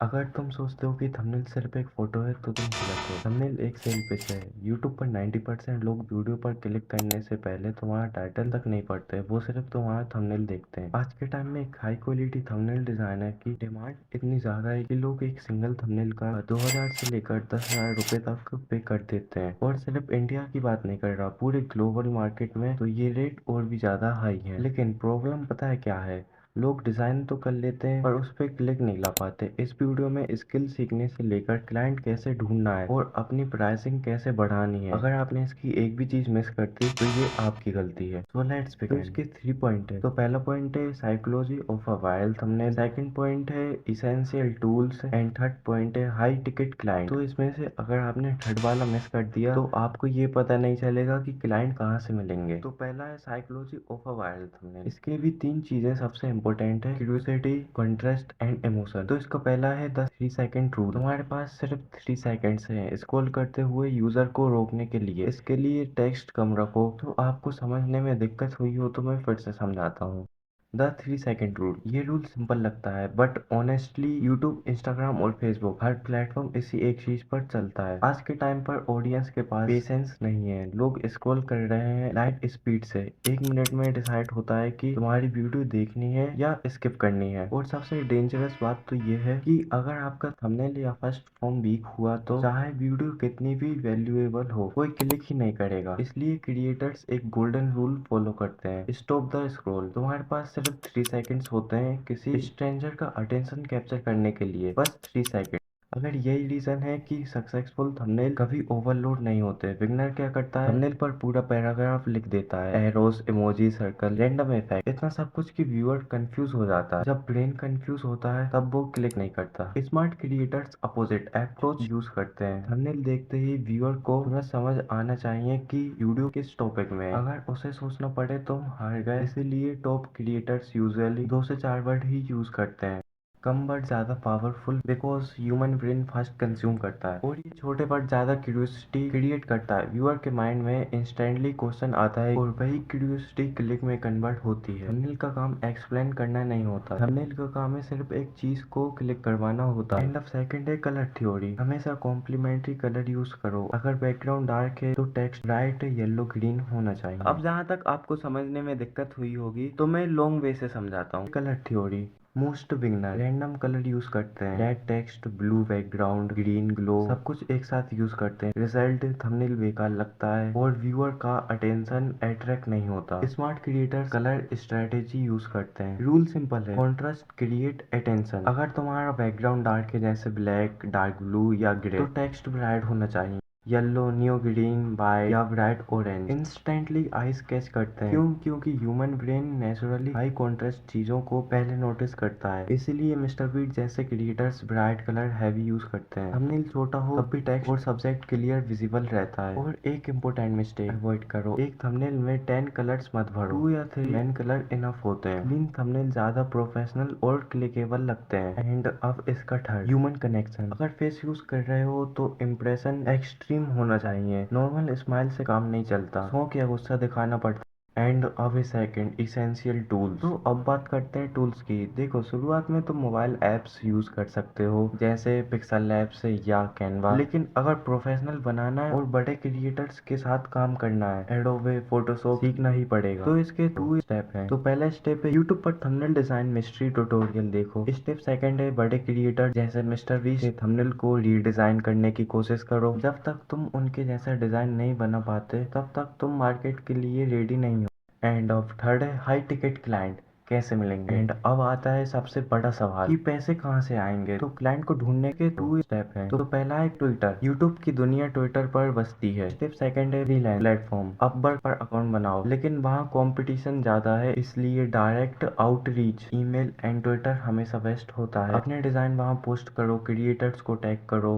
अगर तुम सोचते हो कि थंबनेल सिर्फ एक फोटो है तो तुम गलत हो। थंबनेल एक सेल पिच है। यूट्यूब पर 90% लोग वीडियो पर क्लिक करने से पहले तुम्हारा टाइटल तक नहीं पढ़ते, वो सिर्फ तुम्हारा थंबनेल देखते हैं। आज के टाइम में एक हाई क्वालिटी थंबनेल डिजाइनर की डिमांड इतनी ज्यादा है कि लोग एक सिंगल थंबनेल का 2000 से लेकर 10,000 रुपए तक पे कर देते हैं। और सिर्फ इंडिया की बात नहीं कर रहा, पूरे ग्लोबल मार्केट में तो ये रेट और भी ज्यादा हाई है। लेकिन प्रॉब्लम पता है क्या है? लोग डिजाइन तो कर लेते हैं पर उस पर क्लिक नहीं ला पाते। इस वीडियो में स्किल सीखने से लेकर क्लाइंट कैसे ढूंढना है और अपनी प्राइसिंग कैसे बढ़ानी है। अगर आपने इसकी एक भी चीज मिस कर दी तो ये आपकी गलती है। So let's begin. तो इसके 3 पॉइंट है। तो पहला पॉइंट है psychology of a viral thumbnail, second point है essential tools and third point है हाई टिकट क्लाइंट। तो इसमें से अगर आपने थर्ड वाला मिस कर दिया तो आपको ये पता नहीं चलेगा कि क्लाइंट कहाँ से मिलेंगे। तो पहला है psychology of a viral thumbnail. इसके भी 3 चीजें सबसे इंपॉर्टेंट है, क्यूरियोसिटी, कॉन्ट्रास्ट एंड इमोशन। तो इसका पहला है द 3 सेकंड रूल। तुम्हारे पास सिर्फ 3 सेकंड्स हैं स्क्रॉल करते हुए यूजर को रोकने के लिए। इसके लिए टेक्स्ट कम रखो। तो आपको समझने में दिक्कत हुई हो तो मैं फिर से समझाता हूँ। The 3 second rule. ये रूल सिंपल लगता है बट ऑनेस्टली यूट्यूब, इंस्टाग्राम और फेसबुक हर प्लेटफॉर्म इसी एक चीज पर चलता है। आज के टाइम पर ऑडियंस के पास पेशेंस नहीं है। लोग स्क्रॉल कर रहे हैं लाइट स्पीड से। 1 मिनट में डिसाइड होता है कि तुम्हारी वीडियो देखनी है या स्किप करनी है। और सबसे डेंजरस बात तो ये है कि अगर आपका थंबनेल या फर्स्ट फॉर्म वीक हुआ तो चाहे वीडियो कितनी भी वैल्यूएबल हो, कोई क्लिक ही नहीं करेगा। इसलिए क्रिएटर्स एक गोल्डन रूल फॉलो करते हैं, स्टॉप द स्क्रॉल। तुम्हारे पास सिर्फ 3 सेकंड्स होते हैं किसी स्ट्रेंजर का अटेंशन कैप्चर करने के लिए, बस 3 सेकंड। अगर यही रीजन है कि सक्सेसफुल थंबनेल कभी ओवरलोड नहीं होते। बिगनर क्या करता है, थंबनेल पर पूरा पैराग्राफ लिख देता है, arrows, emoji, circle, random effect, इतना सब कुछ कि व्यूअर कंफ्यूज हो जाता है। जब ब्रेन कंफ्यूज होता है तब वो क्लिक नहीं करता। Smart creators opposite approach use करते हैं। थंबनेल देखते ही व्यूअर को तुरंत समझ आना चाहिए कि वीडियो किस टॉपिक में है। अगर उसे सोचना पड़े तो हार गए। इसीलिए टॉप क्रिएटर्स यूजुअली 2 से 4 वर्ड ही यूज करते हैं। कम वर्ड ज्यादा powerful because human brain fast consume करता है। और ये छोटे वर्ड ज्यादा क्यूरियोसिटी क्रिएट करता है। व्यूअर के माइंड में इंस्टेंटली क्वेश्चन आता है और वही क्यूरियोसिटी क्लिक में कन्वर्ट होती है। थंबनेल का काम एक्सप्लेन करना नहीं होता। थंबनेल का काम है सिर्फ एक चीज को क्लिक करवाना होता है। एंड ऑफ सेकंड है कलर थ्योरी। हमेशा कॉम्प्लीमेंट्री कलर यूज करो। अगर बैकग्राउंड डार्क है तो टेक्स्ट ब्राइट येलो ग्रीन होना चाहिए। अब जहाँ तक आपको समझने में दिक्कत हुई होगी तो मैं लॉन्ग वे से समझाता हूँ। Colour theory. Most beginner random colour use करते हैं, red text, blue background, green glow, सब कुछ एक साथ यूज करते हैं। रिजल्ट थंबनेल बेकार लगता है और व्यूअर का अटेंशन अट्रैक्ट नहीं होता। Smart creators colour strategy use करते हैं। रूल सिंपल है, कॉन्ट्रास्ट क्रिएट अटेंशन। अगर तुम्हारा बैकग्राउंड डार्क है जैसे ब्लैक, डार्क ब्लू या ग्रे, तो टेक्स्ट ब्राइट होना चाहिए, येलो, नियो ग्रीन, वाइट या bright orange. Instantly eyes catch करते हैं। क्योंकि human brain naturally high contrast चीजों को पहले नोटिस करता है। इसीलिए मिस्टर बीट जैसे creators bright colour heavy use करते हैं। थंबनेल छोटा हो तब भी टेक्स्ट और सब्जेक्ट क्लियर विजिबल रहता है। और एक इम्पोर्टेंट मिस्टेक अवॉइड करो, एक थंबनेल में 10 कलर्स मत भरो। 2 या 3 मेन कलर इनफ होते हैं। क्लीन थंबनेल ज्यादा प्रोफेशनल और क्लिकेबल लगते हैं। एंड अब इसका थर्ड, ह्यूमन कनेक्शन। अगर फेस यूज कर रहे हो तो इम्प्रेशन एक्सट्रीम होना चाहिए। नॉर्मल स्माइल से काम नहीं चलता, शौक या गुस्सा दिखाना पड़ता। एंड अब सेकंड, इसेंशियल टूल्स। तो अब बात करते हैं टूल्स की। देखो, शुरुआत में तुम मोबाइल एप्स यूज कर सकते हो जैसे पिक्सल लैब्स या कैनवा। लेकिन अगर प्रोफेशनल बनाना है और बड़े क्रिएटर्स के साथ काम करना है, एडोबे, फोटोशॉप सीखना ही पड़ेगा। तो इसके 2 स्टेप हैं। तो पहला स्टेप है यूट्यूब पर थंबनेल डिजाइन मिस्ट्री ट्यूटोरियल देखो। स्टेप सेकंड है बड़े क्रिएटर जैसे मिस्टर वी से थंबनेल को रीडिजाइन करने की कोशिश करो। जब तक तुम उनके जैसा डिजाइन नहीं बना पाते तब तक तुम मार्केट के लिए रेडी नहीं हो। एंड ऑफ थर्ड है हाई टिकट क्लाइंट कैसे मिलेंगे। एंड अब आता है सबसे बड़ा सवाल कि पैसे कहाँ से आएंगे। तो क्लाइंट को ढूंढने के 2 स्टेप हैं। तो पहला है ट्विटर। यूट्यूब की दुनिया ट्विटर पर बसती है। स्टेप सेकंड है फ्रीलांस प्लेटफॉर्म। अपवर्क पर अकाउंट बनाओ, लेकिन वहाँ कंपटीशन ज्यादा है, इसलिए direct outreach, email and Twitter हमेशा बेस्ट होता है। अपने डिजाइन वहाँ पोस्ट करो, क्रिएटर्स को टैग करो।